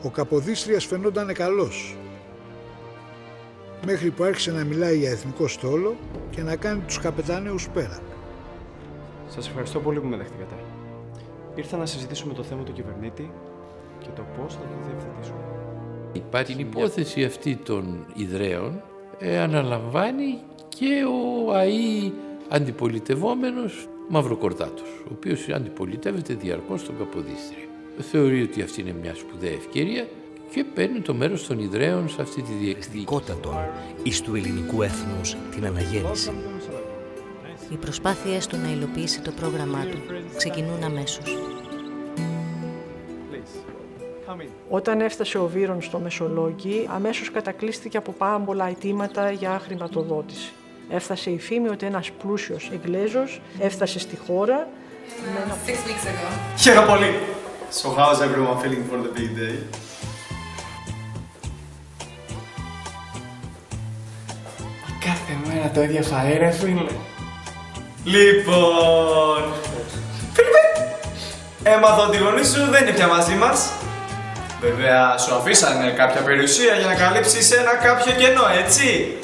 Ο Καποδίστριας φαινόταν καλός, μέχρι που άρχισε να μιλάει για εθνικό στόλο και να κάνει τους καπετάναιους πέρα. Σας ευχαριστώ πολύ που με δεχτήκατε. Ήρθα να συζητήσουμε το θέμα του κυβερνήτη και το πώς θα το διευθετήσουμε. Υπάρχει την υπόθεση αυτή των Ιδραίων αναλαμβάνει και ο ΑΗ αντιπολιτευόμενος Μαυροκορδάτος, ο οποίος αντιπολιτεύεται διαρκώς στον Καποδίστρια. Θεωρεί ότι αυτή είναι μια σπουδαία ευκαιρία και παίρνει το μέρος των Ιδραίων σε αυτή τη διεκδίκηση. Εις του ελληνικού έθνους την αναγέννηση. Οι προσπάθειες του να υλοποιήσει το πρόγραμμά του ξεκινούν αμέσως. Όταν έφτασε ο Βύρον στο Μεσολόγγι, αμέσως κατακλείστηκε από πάρα πολλά αιτήματα για χρηματοδότηση. Έφτασε η φήμη ότι ένας πλούσιος Εγγλέζος έφτασε στη χώρα. 6 weeks ago. Χαίρομαι πολύ. So how's everyone feeling for the big day? Κάθε μέρα το ίδιο φαΐ, ρε φίλε. Λοιπόν... Φίλιππε, έμαθα ότι οι γονείς σου δεν είναι πια μαζί μας. Βέβαια, σου αφήσανε κάποια περιουσία για να καλύψεις ένα κάποιο κενό, έτσι.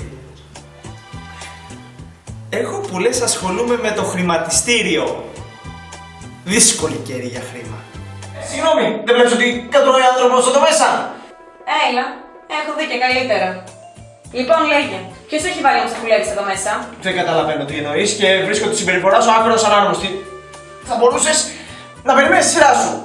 Εγώ που λες ασχολούμαι με το χρηματιστήριο. Δύσκολη καιρή για χρήμα. Συγγνώμη, δεν βλέπεις ότι κατρώει άνθρωπος εδώ μέσα? Έλα, έχω δει και καλύτερα. Λοιπόν, λέγε, ποιος έχει βάλει να μας δουλεύεις εδώ μέσα? Δεν καταλαβαίνω τι εννοείς και βρίσκω τη συμπεριφορά σου άκρως ανάρμοστη. Θα μπορούσες να περιμένεις τη σειρά σου.